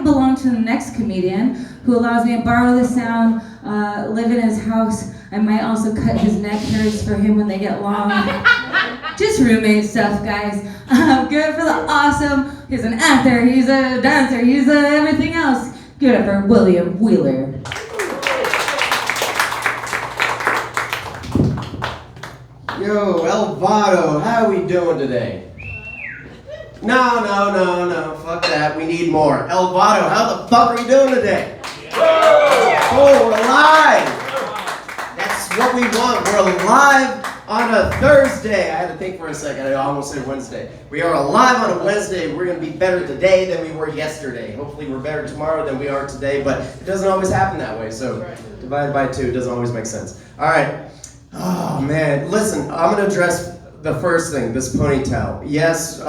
belong to the next comedian who allows me to borrow the sound, live in his house. I might also cut his neck hairs for him when they get long. Just roommate stuff, guys. Good for the awesome. He's an actor, he's a dancer, he's everything else. Give it up for William Wheeler. Yo, El Vado, how we doing today? No, fuck that, we need more. El Vado, how the fuck are we doing today? Oh, we're alive! That's what we want, we're alive on a Thursday. I had to think for a second, I almost said Wednesday. We are alive on a Wednesday, we're gonna be better today than we were yesterday. Hopefully we're better tomorrow than we are today, but it doesn't always happen that way, so divided by 2 doesn't always make sense. All right. Oh man, listen, I'm gonna address the first thing, this ponytail. Yes,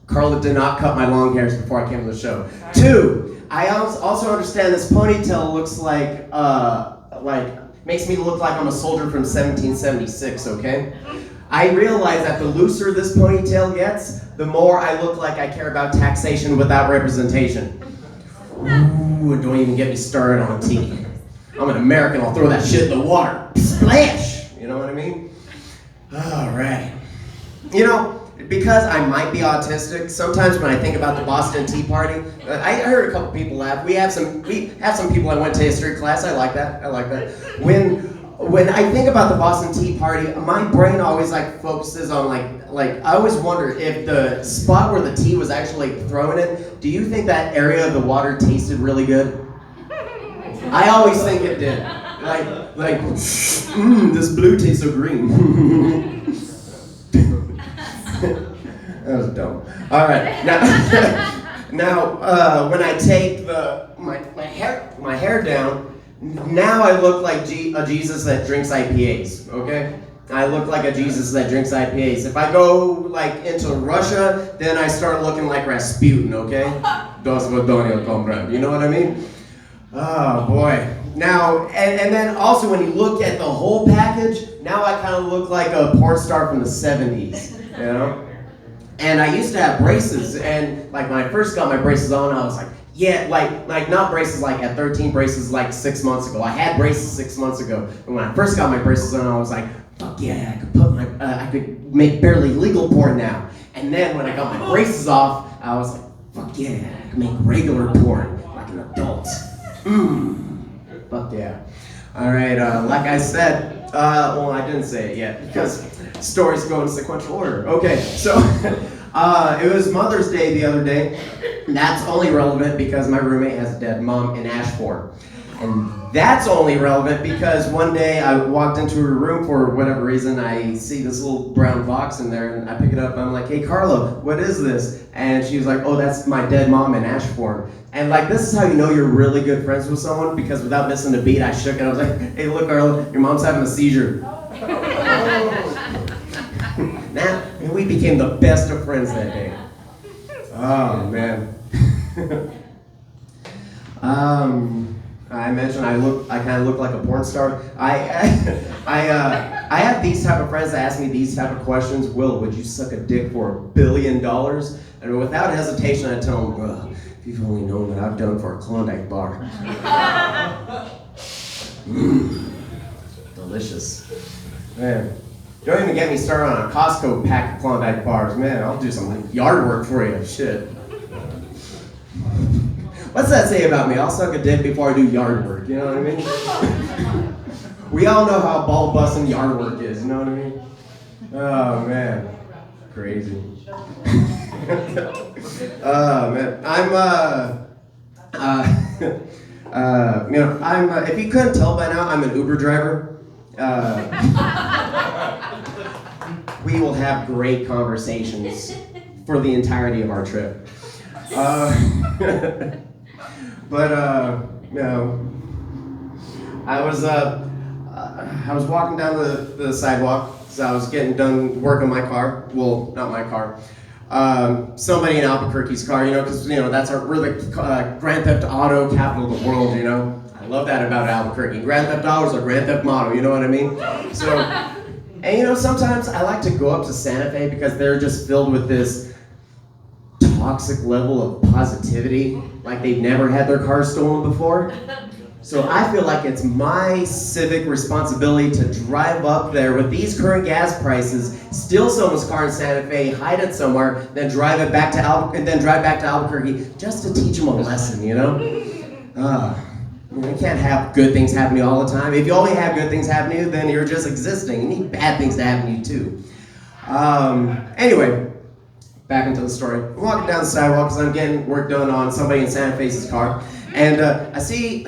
Carla did not cut my long hairs before I came to the show. 2, I also understand this ponytail looks like makes me look like I'm a soldier from 1776, okay? I realize that the looser this ponytail gets, the more I look like I care about taxation without representation. Ooh, don't even get me started on tea. I'm an American, I'll throw that shit in the water. Splash! You know what I mean? Alright. You know, because I might be autistic, sometimes when I think about the Boston Tea Party, I heard a couple people laugh. We have some people I went to history class, I like that. When I think about the Boston Tea Party, my brain always focuses on I always wonder if the spot where the tea was actually thrown in, do you think that area of the water tasted really good? I always think it did. This blue tastes so green. That was dumb. All right, now when I take my hair down, now I look like a Jesus that drinks IPAs. Okay, I look like a Jesus that drinks IPAs. If I go into Russia, then I start looking like Rasputin. Okay, Dos Vodonio Comrade. You know what I mean? Oh boy. Now, and then also when you look at the whole package, now I kind of look like a porn star from the 70s, you know? And I used to have braces, and when I first got my braces on, I was like, yeah, not braces at 13, braces 6 months ago. I had braces 6 months ago, and when I first got my braces on, I was like, fuck yeah, I could make barely legal porn now. And then when I got my braces off, I was like, fuck yeah, I can make regular porn like an adult. Fuck yeah. All right, like I said, well, I didn't say it yet because stories go in sequential order. Okay, so it was Mother's Day the other day. That's only relevant because my roommate has a dead mom in Ashford. And that's only relevant because one day I walked into her room for whatever reason. I see this little brown box in there and I pick it up. I'm like, hey, Carla, what is this? And she was like, oh, that's my dead mom in Ashford. And this is how you know you're really good friends with someone, because without missing a beat, I shook it. I was like, hey, look, Carla, your mom's having a seizure. Now, we became the best of friends that day. Oh, man. I mentioned I kind of look like a porn star. I have these type of friends that ask me these type of questions. Will, would you suck a dick for $1 billion? And without hesitation, I tell them, bro, if you've only known what I've done for a Klondike bar. Delicious. Man, don't even get me started on a Costco pack of Klondike bars. Man, I'll do some yard work for you. Shit. What's that say about me? I'll suck a dick before I do yard work, you know what I mean? We all know how ball busting yard work is, you know what I mean? Oh, man. Crazy. Oh, man. If you couldn't tell by now, I'm an Uber driver. We will have great conversations for the entirety of our trip. I was walking down the sidewalk, so I was getting done working my car. Well, not my car. Somebody in Albuquerque's car, because, that's we're the Grand Theft Auto capital of the world, I love that about Albuquerque. Grand Theft Auto is a Grand Theft motto, you know what I mean? So, and sometimes I like to go up to Santa Fe because they're just filled with this toxic level of positivity, like they've never had their car stolen before. So I feel like it's my civic responsibility to drive up there with these current gas prices, steal someone's car in Santa Fe, hide it somewhere, then drive back to Albuquerque just to teach them a lesson, you know? You can't have good things happen to you all the time. If you only have good things happen to you, then you're just existing. You need bad things to happen to you too. Anyway, back into the story. I'm walking down the sidewalk because I'm getting work done on somebody in Santa Fe's car. And I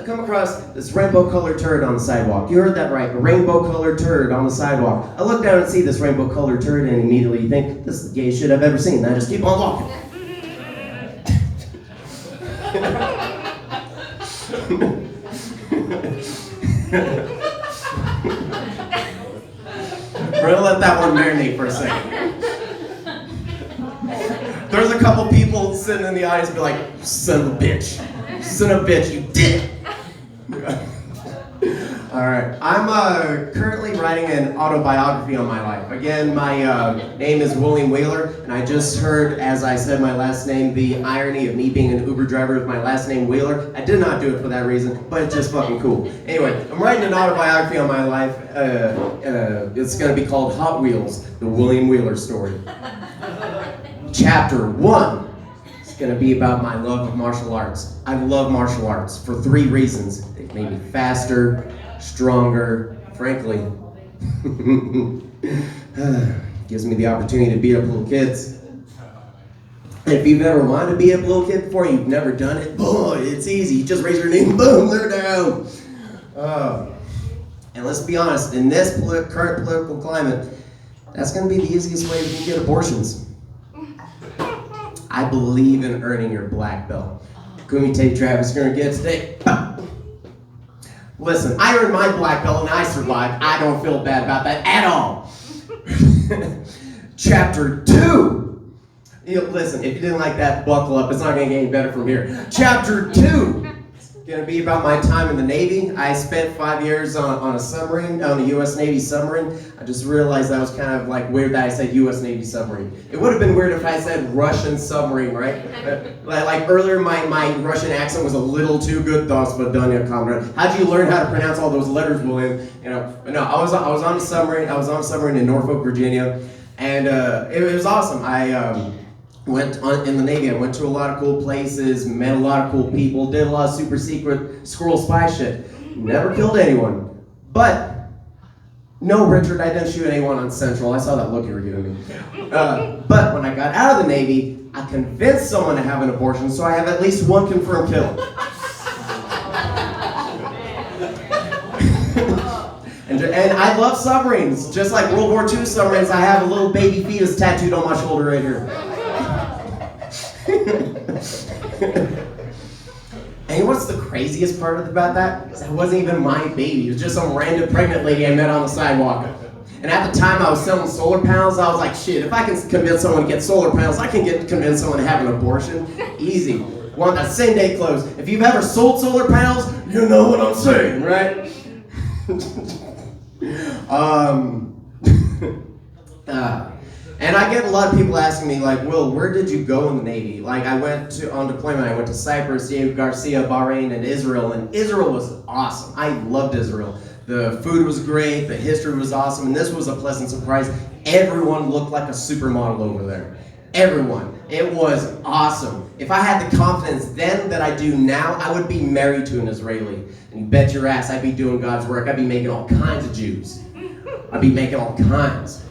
come across this rainbow-colored turd on the sidewalk. You heard that right, a rainbow-colored turd on the sidewalk. I look down and see this rainbow-colored turd and immediately think, this is the gayest shit I've ever seen. And I just keep on walking. We're gonna let that one marinate for a second. There's a couple people sitting in the audience be like, son of a bitch. Son of a bitch, you did it! Alright, I'm currently writing an autobiography on my life. Again, my name is William Wheeler, and I just heard, as I said my last name, the irony of me being an Uber driver with my last name Wheeler. I did not do it for that reason, but it's just fucking cool. Anyway, I'm writing an autobiography on my life. It's going to be called Hot Wheels, the William Wheeler story. Chapter 1 is going to be about my love of martial arts. I love martial arts for 3 reasons. They've made me faster, stronger, frankly, gives me the opportunity to beat up little kids. And if you've ever wanted to beat up a little kid before, you've never done it, boy, it's easy. You just raise your knee, boom, they're down. And let's be honest, in this current political climate, that's going to be the easiest way to get abortions. I believe in earning your black belt. Kumite Travis is going to get today. Listen, I earned my black belt and I survived. I don't feel bad about that at all. Chapter 2. Listen, if you didn't like that, buckle up. It's not going to get any better from here. Chapter 2. Going to be about my time in the Navy. I spent 5 years on a submarine, on a U.S. Navy submarine. I just realized that was kind of like weird that I said U.S. Navy submarine. It would have been weird if I said Russian submarine, right? Like earlier, my Russian accent was a little too good. Dosvidanya, comrade. How'd you learn how to pronounce all those letters, William? You know, no, I was on a submarine. I was on a submarine in Norfolk, Virginia, and it was awesome. I went in the Navy. I went to a lot of cool places, met a lot of cool people, did a lot of super secret squirrel spy shit. Never killed anyone. But, no, Richard, I didn't shoot anyone on Central. I saw that look you were giving me. But when I got out of the Navy, I convinced someone to have an abortion, so I have at least 1 confirmed kill. And I love submarines. Just like World War II submarines, I have a little baby fetus tattooed on my shoulder right here. And what's the craziest part about that? Is that wasn't even my baby. It was just some random pregnant lady I met on the sidewalk. And at the time I was selling solar panels, I was like, shit, if I can convince someone to get solar panels, I can convince someone to have an abortion. Easy. Want that same day close. If you've ever sold solar panels, you know what I'm saying, right? And I get a lot of people asking me, like, Will, where did you go in the Navy? Like, I went on deployment, I went to Cyprus, Diego Garcia, Bahrain, and Israel was awesome. I loved Israel. The food was great, the history was awesome, and this was a pleasant surprise. Everyone looked like a supermodel over there. Everyone. It was awesome. If I had the confidence then that I do now, I would be married to an Israeli. And you bet your ass I'd be doing God's work. I'd be making all kinds of Jews. I'd be making all kinds.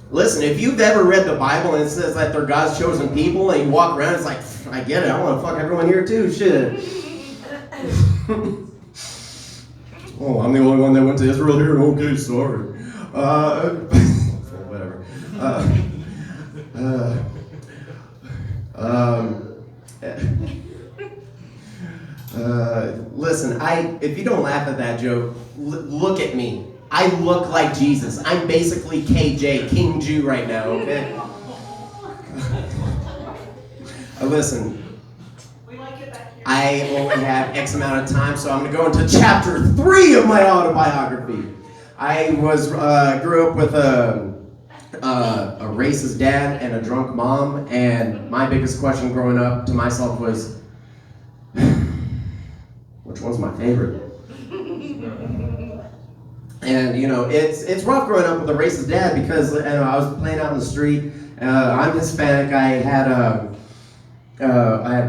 Listen, if you've ever read the Bible and it says that they're God's chosen people and you walk around, it's like, I get it, I want to fuck everyone here too, shit. Oh, I'm the only one that went to Israel here? Okay, sorry. Whatever. Listen, if you don't laugh at that joke, look at me. I look like Jesus. I'm basically KJ, King Jew right now, okay? Listen, I only have X amount of time, so I'm going to go into chapter 3 of my autobiography. I grew up with a racist dad and a drunk mom, and my biggest question growing up to myself was, which one's my favorite? And you know, it's rough growing up with a racist dad because I was playing out in the street. I'm Hispanic. I had a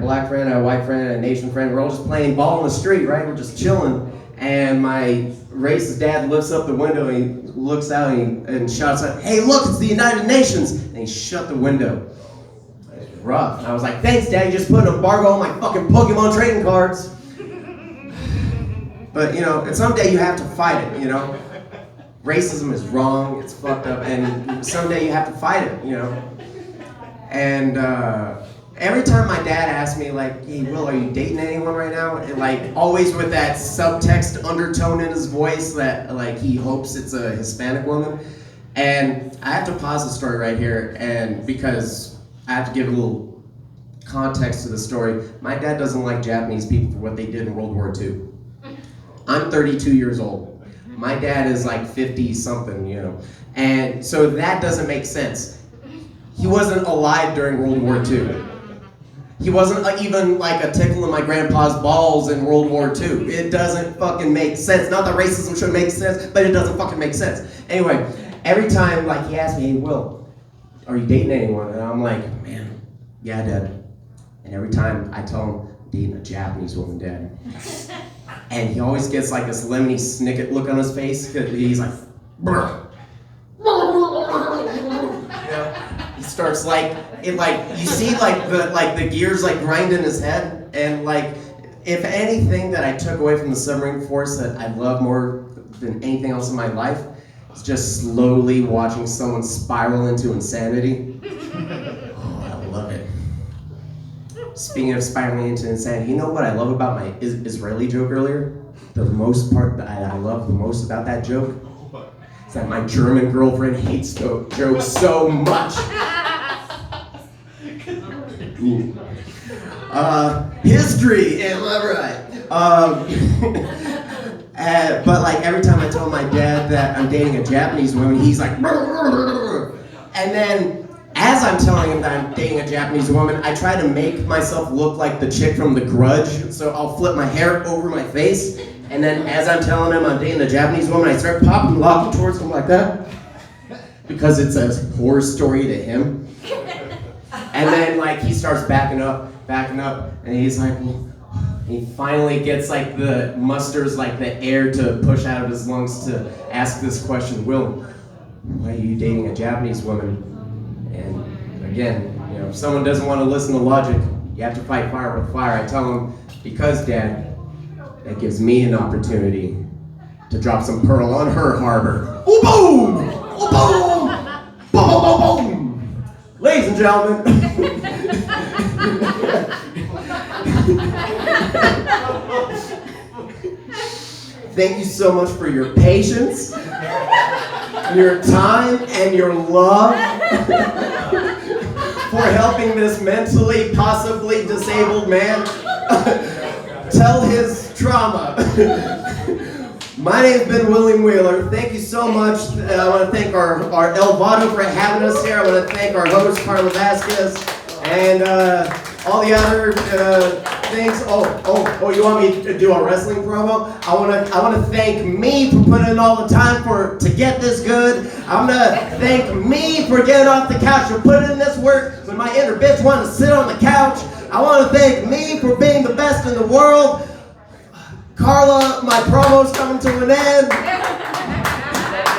black friend, a white friend, and an Asian friend. We're all just playing ball in the street, right? We're just chilling. And my racist dad lifts up the window and he looks out and shouts out, "Hey, look, it's the United Nations!" And he shut the window. It was rough. And I was like, "Thanks, Dad, you just put an embargo on my fucking Pokemon trading cards." But, you know, and someday you have to fight it, you know? Racism is wrong, it's fucked up, and someday you have to fight it, you know? And every time my dad asks me, like, "Hey, Will, are you dating anyone right now?" And, like, always with that subtext undertone in his voice that, like, he hopes it's a Hispanic woman. And I have to pause the story right here, and because I have to give a little context to the story. My dad doesn't like Japanese people for what they did in World War II. I'm 32 years old. My dad is like 50 something, you know. And so that doesn't make sense. He wasn't alive during World War II. He wasn't even like a tickle in my grandpa's balls in World War II. It doesn't fucking make sense. Not that racism should make sense, but it doesn't fucking make sense. Anyway, every time like he asks me, "Hey, Will, are you dating anyone?" And I'm like, "Man, yeah, Dad." And every time I tell him, "I'm dating a Japanese woman, Dad." And he always gets like this lemony snicket look on his face, because he's like, "Brr." You know, he starts like, it like, you see like the gears like grind in his head, and like, if anything that I took away from the submarine force that I love more than anything else in my life, is just slowly watching someone spiral into insanity. Oh, I love it. Speaking of spiraling into insanity, you know what I love about my Israeli joke earlier? The most part that I love the most about that joke is that my German girlfriend hates the joke so much. History, am I right? But like every time I tell my dad that I'm dating a Japanese woman, he's like, and then as I'm telling him that I'm dating a Japanese woman, I try to make myself look like the chick from The Grudge. So I'll flip my hair over my face, and then as I'm telling him I'm dating a Japanese woman, I start popping and locking towards him like that, because it's a horror story to him. And then like he starts backing up, and he's like, well, he finally gets like musters like the air to push out of his lungs to ask this question, "Will, why are you dating a Japanese woman?" And again, you know, if someone doesn't want to listen to logic, you have to fight fire with fire. I tell them, because Dad, that gives me an opportunity to drop some pearl on her harbor. Ooh, boom! Ooh, boom! Boom, boom, boom, boom! Ladies and gentlemen. Thank you so much for your patience, your time, and your love for helping this mentally, possibly disabled man tell his trauma. My name's been William Wheeler. Thank you so much. I want to thank our El Vado for having us here. I want to thank our host, Carla Vasquez, and all the other things. Oh, you want me to do a wrestling promo? I want to thank me for putting in all the time to get this good. I'm gonna thank me for getting off the couch and putting in this work when my inner bitch wanted to sit on the couch. I want to thank me for being the best in the world. Carla, my promo's coming to an end.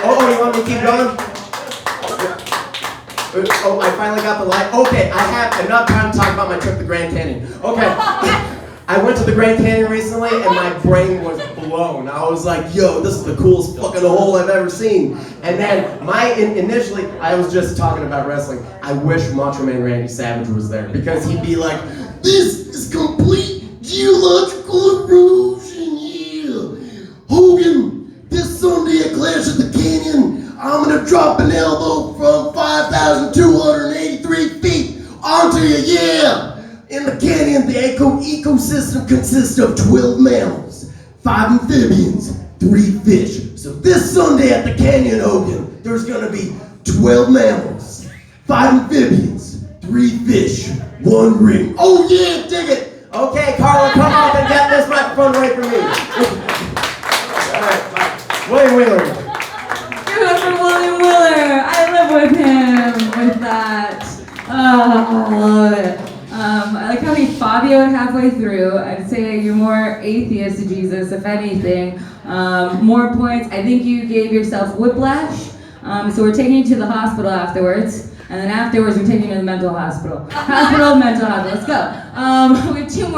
Oh, you want me to keep going? Oh, I finally got the light. Okay, I have enough time to talk about my trip to the Grand Canyon. Okay, I went to the Grand Canyon recently and my brain was blown. I was like, yo, this is the coolest fucking hole I've ever seen. And then initially, I was just talking about wrestling. I wish Macho Man Randy Savage was there, because he'd be like, "This is complete geological erosion here. Hogan, this Sunday at Clash at the Canyon, I'm gonna drop an elbow from 5,283 feet onto you, yeah! In the canyon, the ecosystem consists of 12 mammals, 5 amphibians, 3 fish, So this Sunday at the Canyon Hogan, there's gonna be 12 mammals, 5 amphibians, 3 fish, 1 ring. Oh yeah, dig it! Okay, Carla, come up and get this microphone away from me. All right, bye. William Wheeler. Give it up for William Wheeler. I live with him with that. Oh, I love it. I like how he Fabioed halfway through. I'd say you're more atheist to Jesus, if anything. More points. I think you gave yourself whiplash. So we're taking you to the hospital afterwards. And then afterwards, we're taking you to the mental hospital. Mental hospital. Let's go. We have 2 more.